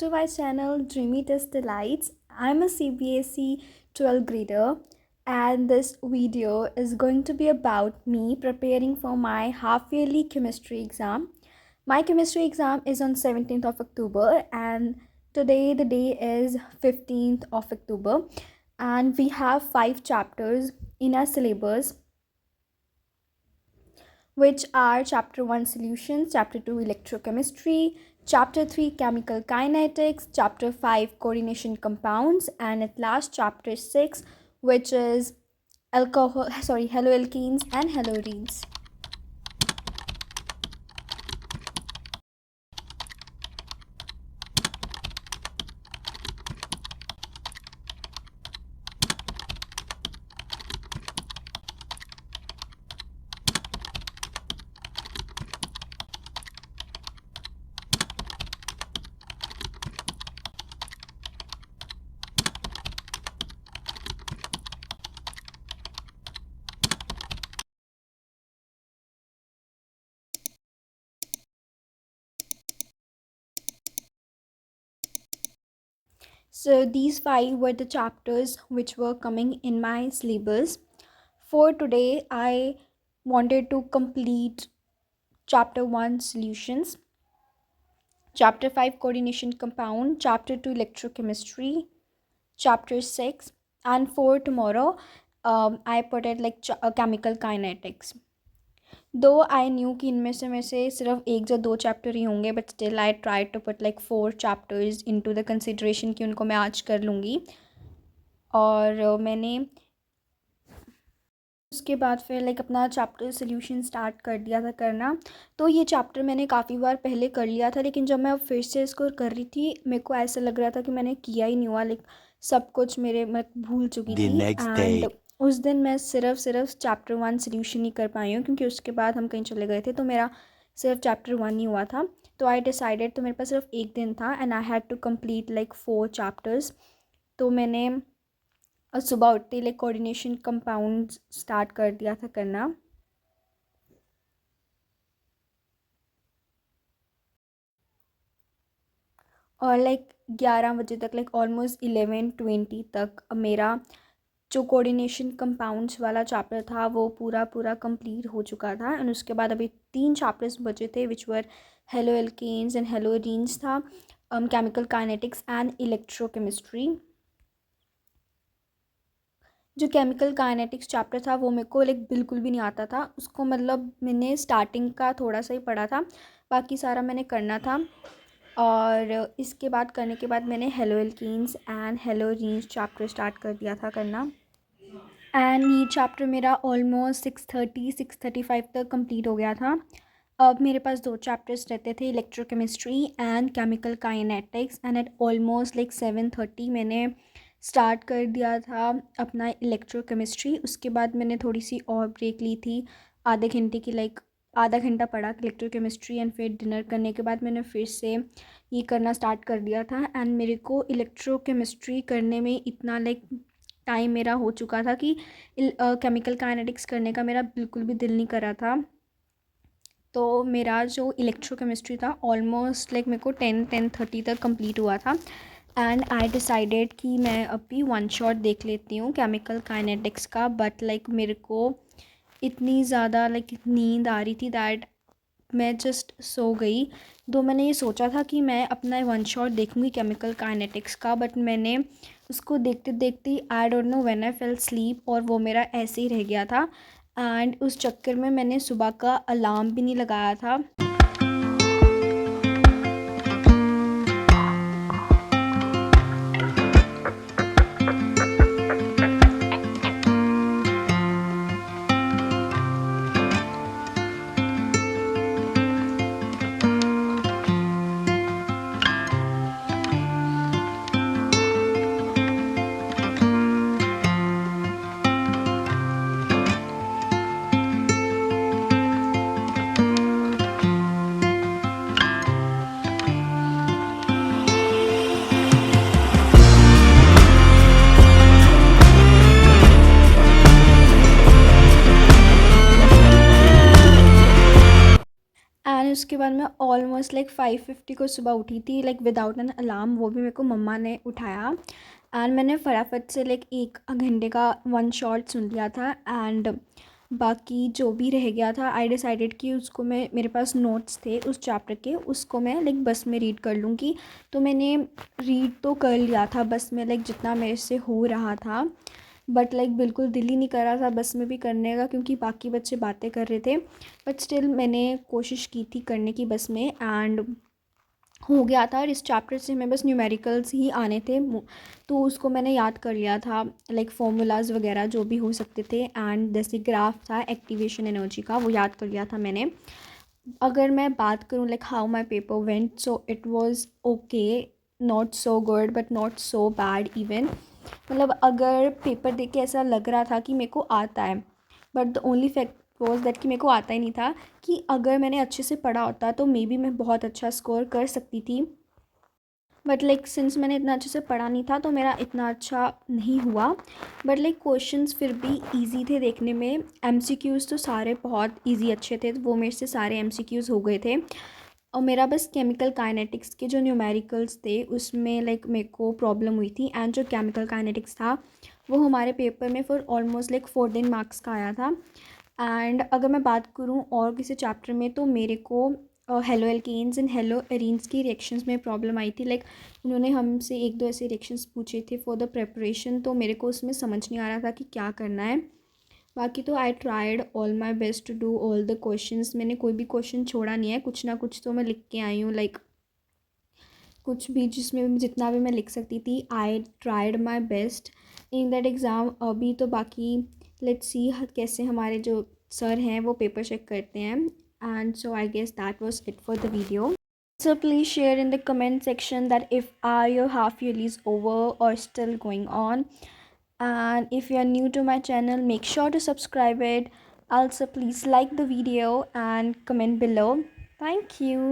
to my channel Dreamy Test Delights. I'm a CBSE 12th grader and this video is going to be about me preparing for my half-yearly chemistry exam. My chemistry exam is on 17th of October and today the day is 15th of October and we have 5 chapters in our syllabus, which are Chapter 1 Solutions, Chapter 2 Electrochemistry, Chapter 3 Chemical Kinetics, Chapter 5 Coordination Compounds, and at last Chapter 6, which is haloalkenes and haloarenes. So these 5 were the chapters which were coming in my syllabus. For today, I wanted to complete Chapter 1 Solutions, Chapter 5 Coordination Compound, Chapter 2 Electrochemistry, Chapter 6, and for tomorrow, I put it like chemical kinetics. दो I knew कि इनमें से सिर्फ एक या दो chapter ही होंगे, but still I try to put like 4 chapters into the consideration कि उनको मैं आज कर लूँगी. और मैंने उसके बाद फिर लाइक अपना चैप्टर सोल्यूशन स्टार्ट कर दिया था करना. तो ये चैप्टर मैंने काफ़ी बार पहले कर लिया था, लेकिन जब मैं फिर से इसको कर रही थी मेरे को ऐसा लग रहा था कि मैंने किया ही नहीं हुआ, लाइक सब कुछ मैं भूल चुकी थी. एंड उस दिन मैं सिर्फ चैप्टर 1 सोल्यूशन ही कर पाई हूँ, क्योंकि उसके बाद हम कहीं चले गए थे तो मेरा सिर्फ चैप्टर 1 ही हुआ था. तो आई डिसाइडेड, तो मेरे पास सिर्फ एक दिन था and I had to complete like 4 chapters. तो मैंने और सुबह उठते ही लाइक कोऑर्डिनेशन कंपाउंड स्टार्ट कर दिया था करना. और लाइक 11 बजे तक, लाइक ऑलमोस्ट 11:20 तक मेरा जो कोऑर्डिनेशन कंपाउंड्स वाला चैप्टर था वो पूरा कंप्लीट हो चुका था. एंड उसके बाद अभी 3 चैप्टर्स बचे थे, विच वर हेलोएल्केन्स एंड हेलोएरीन्स था, केमिकल काइनेटिक्स एंड इलेक्ट्रोकेमिस्ट्री. जो केमिकल काइनेटिक्स चैप्टर था वो मेरे को लाइक बिल्कुल भी नहीं आता था. उसको मतलब मैंने स्टार्टिंग का थोड़ा सा ही पढ़ा था, बाकी सारा मैंने करना था. और इसके बाद करने के बाद मैंने हेलोएल्कीन्स एंड हेलोरीन्स चैप्टर स्टार्ट कर दिया था करना. एंड ये चैप्टर मेरा ऑलमोस्ट 6:35 तक कंप्लीट हो गया था. अब मेरे पास 2 चैप्टर्स रहते थे, electrochemistry and chemical kinetics. And eight almost like 7:30 मैंने स्टार्ट कर दिया था अपना इलेक्ट्रोकेमिस्ट्री. उसके बाद मैंने थोड़ी सी और ब्रेक ली थी, आधे घंटे की, लाइक आधा घंटा पढ़ा इलेक्ट्रोकेमिस्ट्री. एंड फिर डिनर करने के बाद मैंने फिर से ये करना स्टार्ट कर दिया था. एंड मेरे को इलेक्ट्रोकेमिस्ट्री करने में इतना लाइक टाइम मेरा हो चुका था कि केमिकल काइनेटिक्स करने का मेरा बिल्कुल भी दिल नहीं कर रहा था. तो मेरा जो इलेक्ट्रोकेमिस्ट्री था ऑलमोस्ट लाइक मेरे को 10:30 तक कंप्लीट हुआ था. एंड आई डिसाइडेड कि मैं अभी 1 शॉट देख लेती हूँ केमिकल काइनेटिक्स का. बट लाइक मेरे को इतनी ज़्यादा लाइक नींद आ रही थी दैट मैं जस्ट सो गई. तो मैंने ये सोचा था कि मैं अपना 1 शॉट देखूँगी केमिकल काइनेटिक्स का, बट मैंने उसको देखते देखते I don't know when I fail sleep, और वो मेरा ऐसे ही रह गया था. एंड उस चक्कर में मैंने सुबह का अलार्म भी नहीं लगाया था. उसके बाद मैं ऑलमोस्ट लाइक 5:50 को सुबह उठी थी, लाइक विदाउट एन अलार्म, वो भी मेरे को मम्मा ने उठाया। एंड मैंने फटाफट से लाइक 1 घंटे का वन शॉट सुन लिया था। एंड बाकी जो भी रह गया था आई डिसाइडेड कि उसको मैं, मेरे पास नोट्स थे उस चैप्टर के, उसको मैं लाइक बस में रीड कर लूँगी। तो मैंने रीड तो कर लिया था बस में, लाइक जितना मेरे से हो रहा था, बट लाइक बिल्कुल दिल ही नहीं कर रहा था बस में भी करने का, क्योंकि बाकी बच्चे बातें कर रहे थे। बट स्टिल मैंने कोशिश की थी करने की बस में, एंड हो गया था। और इस चैप्टर से हमें बस न्यूमेरिकल्स ही आने थे, तो उसको मैंने याद कर लिया था, लाइक फॉर्मूलाज वगैरह जो भी हो सकते थे। एंड जैसे ग्राफ था एक्टिवेशन एनर्जी का, वो याद कर लिया था मैंने। अगर मैं बात करूँ like how my paper went, so it was okay, not so good but not so bad even. मतलब अगर पेपर देख के ऐसा लग रहा था कि मेरे को आता है, but the only fact was that कि मेरे को आता ही नहीं था। कि अगर मैंने अच्छे से पढ़ा होता तो मे बी मैं बहुत अच्छा स्कोर कर सकती थी, बट लाइक सिंस मैंने इतना अच्छे से पढ़ा नहीं था तो मेरा इतना अच्छा नहीं हुआ। बट लाइक क्वेश्चंस फिर भी इजी थे देखने में, एमसीक्यूज़ तो सारे बहुत इजी अच्छे थे, तो वो मेरे से सारे एमसीक्यूज़ हो गए थे। और मेरा बस केमिकल काइनेटिक्स के जो न्यूमेरिकल्स थे उसमें लाइक मेरे को प्रॉब्लम हुई थी। एंड जो केमिकल काइनेटिक्स था वो हमारे पेपर में फॉर ऑलमोस्ट लाइक 14 मार्क्स का आया था। एंड अगर मैं बात करूँ और किसी चैप्टर में, तो मेरे को haloalkanes and haloarenes की रिएक्शंस में प्रॉब्लम आई थी। लाइक उन्होंने हमसे 1-2 ऐसे रिएक्शंस पूछे थे फॉर द प्रेपरेशन, तो मेरे को उसमें समझ नहीं आ रहा था कि क्या करना है। बाकी तो I tried all my best to do all the questions, मैंने कोई भी क्वेश्चन छोड़ा नहीं है, कुछ ना कुछ तो मैं लिख के आई हूँ। लाइक कुछ भी जिसमें जितना भी मैं लिख सकती थी, I tried my best in that exam. अभी तो बाकी लेट्स सी कैसे हमारे जो सर हैं वो पेपर चेक करते हैं। And so I guess that was it for the video. So please share in the comment section that if are your half yearly is over or still going on. And if you are new to my channel, make sure to subscribe it. Also please like the video and comment below. Thank you.